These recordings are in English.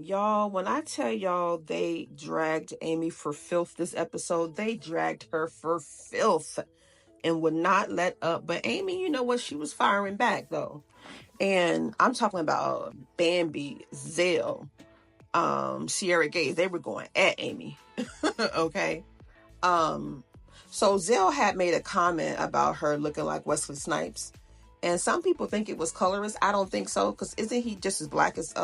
Y'all, when I tell y'all they dragged Amy for filth this episode, they dragged her for filth and would not let up. But Amy, you know what? She was firing back though. And I'm talking about Bambi, Zell, Sierra Gaze. They were going at Amy. Okay. Um, so Zell had made a comment about her looking like Wesley Snipes. And some people think it was colorist. I don't think so, because isn't he just as black as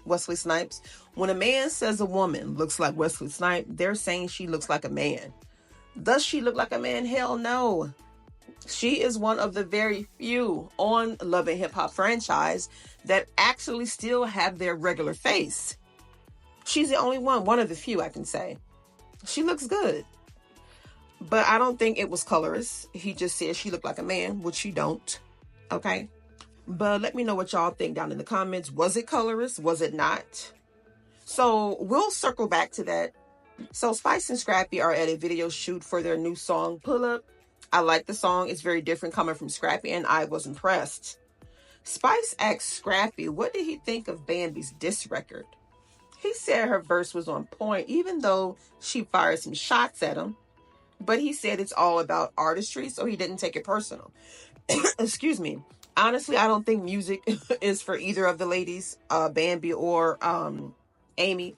Wesley Snipes? When a man says a woman looks like Wesley Snipes, they're saying she looks like a man. Does she look like a man? Hell no. She is one of the very few on Love and Hip Hop franchise that actually still have their regular face. She's the only one of the few, I can say. She looks good. But I don't think it was colorist. He just said she looked like a man, which she don't. Okay? But let me know what y'all think down in the comments. Was it colorist? Was it not? So we'll circle back to that. So Spice and Scrappy are at a video shoot for their new song, Pull Up. I like the song. It's very different coming from Scrappy, and I was impressed. Spice asked Scrappy, what did he think of Bambi's diss record? He said her verse was on point, even though she fired some shots at him. But he said it's all about artistry, so he didn't take it personal. Excuse me. Honestly, I don't think music is for either of the ladies, Bambi or Amy.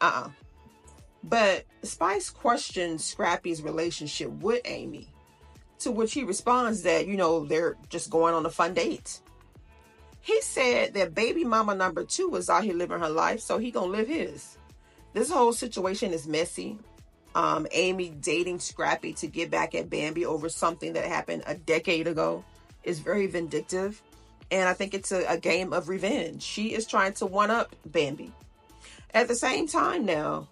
But Spice questioned Scrappy's relationship with Amy, to which he responds that, they're just going on a fun date. He said that baby mama number 2 is out here living her life, so he gonna live his. This whole situation is messy. Amy dating Scrappy to get back at Bambi over something that happened a decade ago is very vindictive. And I think it's a game of revenge. She is trying to one-up Bambi. At the same time now,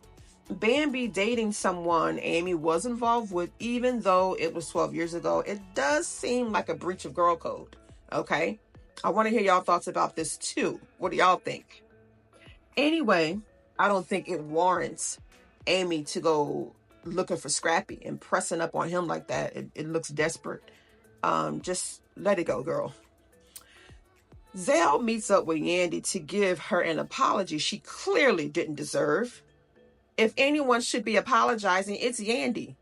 Bambi dating someone Amy was involved with, even though it was 12 years ago, it does seem like a breach of girl code. Okay? I want to hear y'all thoughts about this too. What do y'all think? Anyway, I don't think it warrants Amy to go looking for Scrappy and pressing up on him like that. It looks desperate. Just let it go, girl. Zell meets up with Yandy to give her an apology she clearly didn't deserve. If anyone should be apologizing, it's Yandy.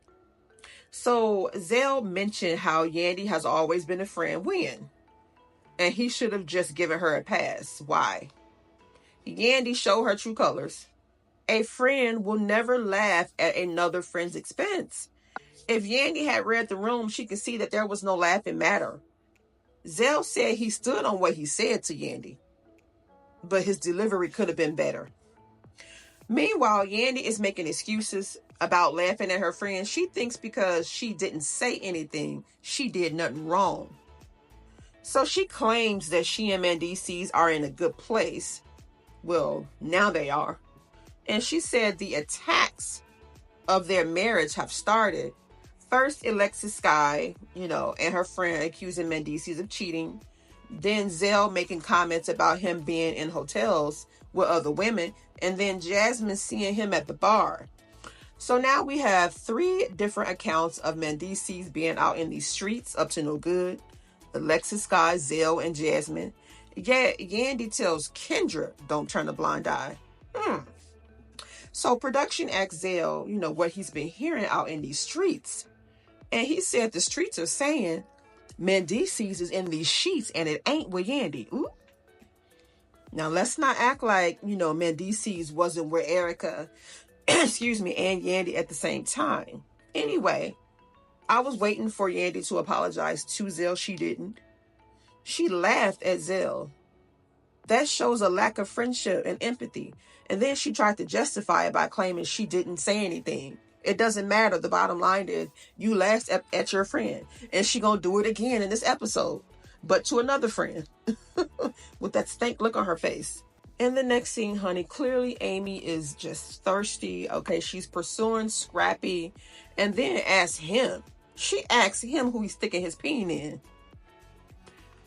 So Zell mentioned how Yandy has always been a friend when, and he should have just given her a pass. Why? Yandy showed her true colors. A friend will never laugh at another friend's expense. If Yandy had read the room, she could see that there was no laughing matter. Zell said he stood on what he said to Yandy, but his delivery could have been better. Meanwhile, Yandy is making excuses about laughing at her friend. She thinks because she didn't say anything, she did nothing wrong. So she claims that she and mendeecees are in a good place. Well, now they are. And she said the attacks of their marriage have started. First, Alexis Sky, and her friend accusing mendeecees of cheating. Then Zell making comments about him being in hotels with other women. And then Jasmine seeing him at the bar. So now we have 3 different accounts of mendeecees being out in these streets up to no good. Alexis Sky, Zell, and Jasmine. Yeah, Yandy tells Kendra, don't turn a blind eye. So production asked Zell, what he's been hearing out in these streets. And he said the streets are saying mendeecees is in these sheets and it ain't with Yandy. Ooh. Now let's not act like, mendeecees wasn't with Erica, excuse me, and Yandy at the same time. Anyway, I was waiting for Yandy to apologize to Zell. She didn't. She laughed at Zell. That shows a lack of friendship and empathy. And then she tried to justify it by claiming she didn't say anything. It doesn't matter. The bottom line is you laughed at your friend. And she gonna do it again in this episode. But to another friend. With that stank look on her face. In the next scene, honey, clearly Amy is just thirsty. Okay, she's pursuing Scrappy. And then asks him. She asks him who he's sticking his peen in.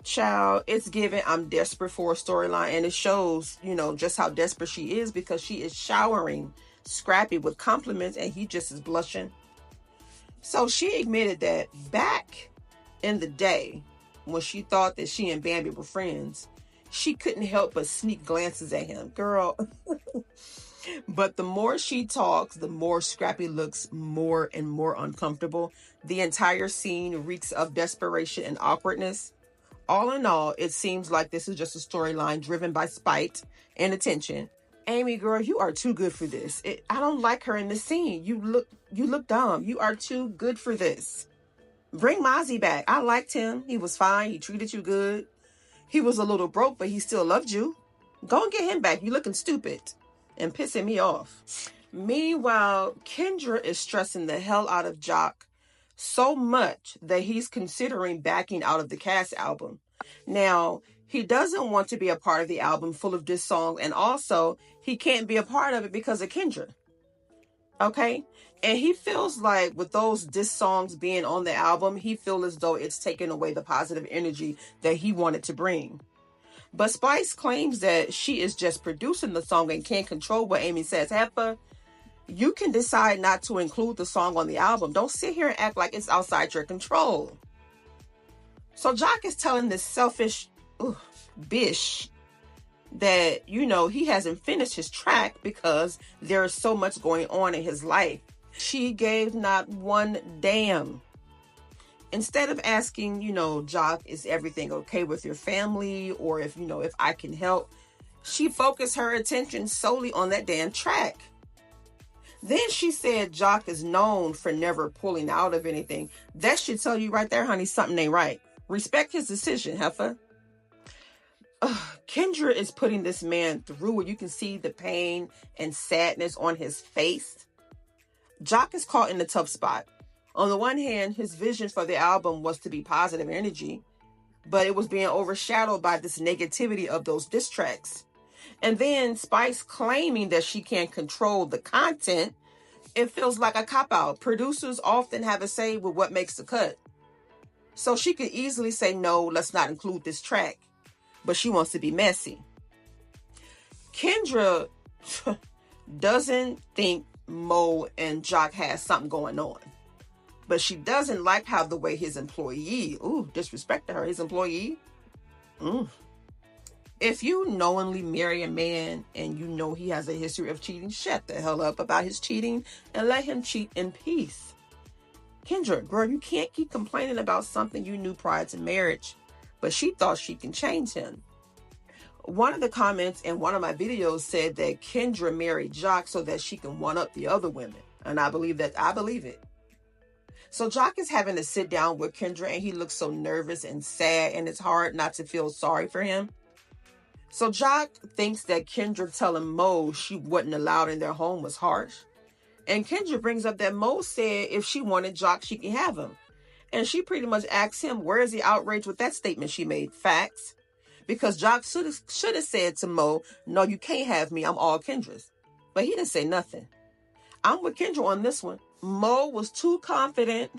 Child, it's given I'm desperate for a storyline, and it shows, just how desperate she is because she is showering Scrappy with compliments and he just is blushing. So she admitted that back in the day when she thought that she and Bambi were friends, she couldn't help but sneak glances at him. Girl, But the more she talks, the more Scrappy looks more and more uncomfortable. The entire scene reeks of desperation and awkwardness. All in all, it seems like this is just a storyline driven by spite and attention. Amy, girl, you are too good for this. I don't like her in this scene. You look dumb. You are too good for this. Bring Mozzie back. I liked him. He was fine. He treated you good. He was a little broke, but he still loved you. Go and get him back. You looking stupid and pissing me off. Meanwhile, Kendra is stressing the hell out of Joc so much that he's considering backing out of the Cast album. Now, he doesn't want to be a part of the album full of diss songs, and also he can't be a part of it because of Kendra. Okay? And he feels like with those diss songs being on the album, he feels as though it's taken away the positive energy that he wanted to bring. But Spice claims that she is just producing the song and can't control what Amy says. Heifer, you can decide not to include the song on the album. Don't sit here and act like it's outside your control. So Joc is telling this selfish bish that, he hasn't finished his track because there is so much going on in his life. She gave not one damn. Instead of asking, Joc, is everything okay with your family? Or if I can help, she focused her attention solely on that damn track. Then she said Joc is known for never pulling out of anything. That should tell you right there, honey, something ain't right. Respect his decision, heifer. Kendra is putting this man through where you can see the pain and sadness on his face. Joc is caught in a tough spot. On the one hand, his vision for the album was to be positive energy, but it was being overshadowed by this negativity of those diss tracks. And then Spice claiming that she can't control the content, it feels like a cop-out. Producers often have a say with what makes the cut. So she could easily say, no, let's not include this track. But she wants to be messy. Kendra doesn't think Mo and Joc has something going on. But she doesn't like how the way his employee, disrespect to her, his employee. If you knowingly marry a man and you know he has a history of cheating, shut the hell up about his cheating and let him cheat in peace. Kendra, girl, you can't keep complaining about something you knew prior to marriage, but she thought she can change him. One of the comments in one of my videos said that Kendra married Joc so that she can one-up the other women. And I believe it. So Joc is having to sit down with Kendra and he looks so nervous and sad and it's hard not to feel sorry for him. So Joc thinks that Kendra telling Mo she wasn't allowed in their home was harsh. And Kendra brings up that Mo said if she wanted Joc, she can have him. And she pretty much asks him, where is the outrage with that statement she made? Facts. Because Joc should have said to Mo, no, you can't have me. I'm all Kendra's. But he didn't say nothing. I'm with Kendra on this one. Mo was too confident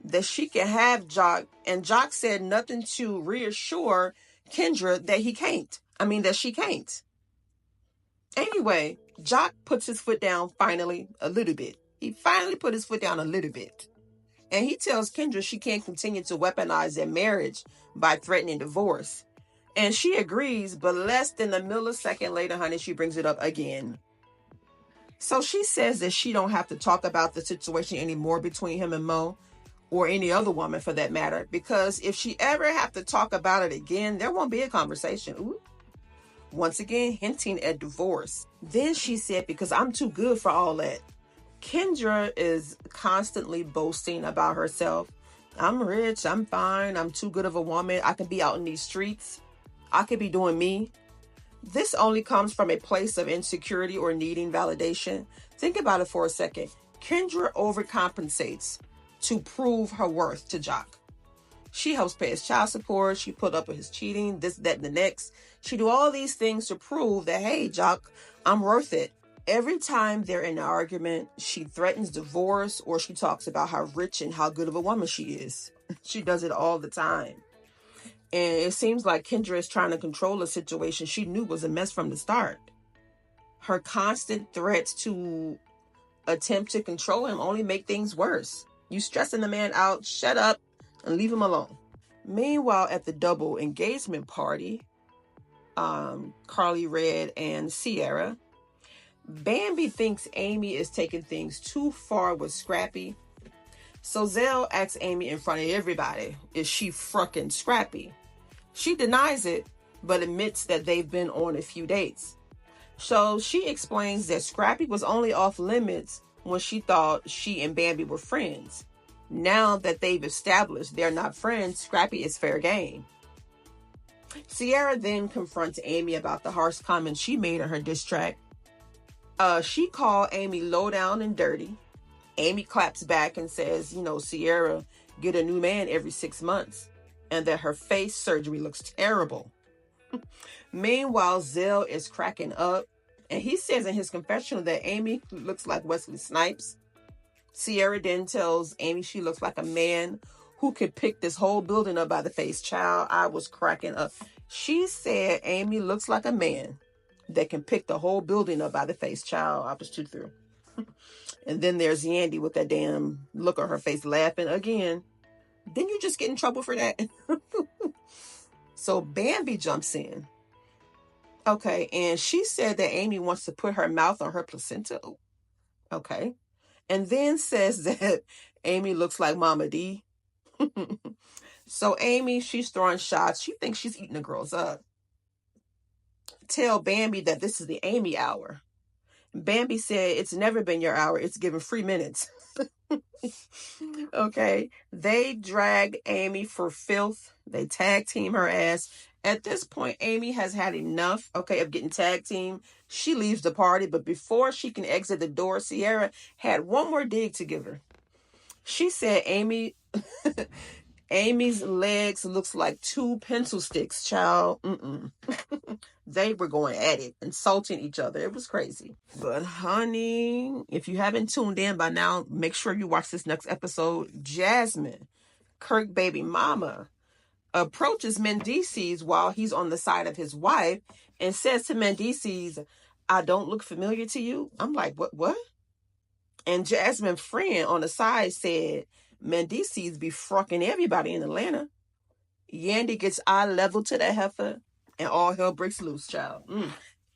that she can have Joc. And Joc said nothing to reassure Kendra that she can't. Anyway, Joc puts his foot down finally a little bit. He finally put his foot down a little bit. And he tells Kendra she can't continue to weaponize their marriage by threatening divorce. And she agrees, but less than a millisecond later, honey, she brings it up again. So she says that she don't have to talk about the situation anymore between him and Mo, or any other woman for that matter, because if she ever have to talk about it again, there won't be a conversation. Ooh. Once again, hinting at divorce. Then she said, because I'm too good for all that. Kendra is constantly boasting about herself. I'm rich, I'm fine, I'm too good of a woman. I can be out in these streets. I could be doing me. This only comes from a place of insecurity or needing validation. Think about it for a second. Kendra overcompensates to prove her worth to Joc. She helps pay his child support. She put up with his cheating, this, that, and the next. She do all these things to prove that, hey, Joc, I'm worth it. Every time they're in an argument, she threatens divorce or she talks about how rich and how good of a woman she is. She does it all the time. And it seems like Kendra is trying to control a situation she knew was a mess from the start. Her constant threats to attempt to control him only make things worse. You stressing the man out, shut up and leave him alone. Meanwhile, at the double engagement party, Carly Red and Sierra, Bambi thinks Amy is taking things too far with Scrappy. So Zell asks Amy in front of everybody, is she fucking Scrappy? She denies it, but admits that they've been on a few dates. So she explains that Scrappy was only off limits when she thought she and Bambi were friends. Now that they've established they're not friends, Scrappy is fair game. Sierra then confronts Amy about the harsh comments she made on her diss track. She called Amy low down and dirty. Amy claps back and says, Sierra get a new man every 6 months and that her face surgery looks terrible. Meanwhile, Zell is cracking up and he says in his confessional that Amy looks like Wesley Snipes. Sierra then tells Amy she looks like a man who could pick this whole building up by the face. Child, I was cracking up. She said Amy looks like a man that can pick the whole building up by the face. Child, I was too through. And then there's Yandy with that damn look on her face laughing again. Didn't you just get in trouble for that? So Bambi jumps in. Okay, and she said that Amy wants to put her mouth on her placenta. Okay. And then says that Amy looks like Mama D. So Amy, she's throwing shots. She thinks she's eating the girls up. Tell Bambi that this is the Amy hour. Bambi said, it's never been your hour. It's given free minutes. Okay. They drag Amy for filth. They tag team her ass. At this point, Amy has had enough, okay, of getting tag team. She leaves the party, but before she can exit the door, Sierra had one more dig to give her. She said Amy's legs looks like 2 pencil sticks, child. They were going at it, insulting each other. It was crazy. But honey, if you haven't tuned in by now, make sure you watch this next episode. Jasmine, Kirk baby mama, approaches mendeecees while he's on the side of his wife and says to mendeecees, I don't look familiar to you. I'm like, what? And Jasmine's friend on the side said, mendeecees be fucking everybody in Atlanta. Yandy gets eye level to that heifer and all hell breaks loose, child.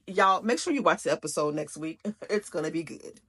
Y'all, make sure you watch the episode next week. It's going to be good.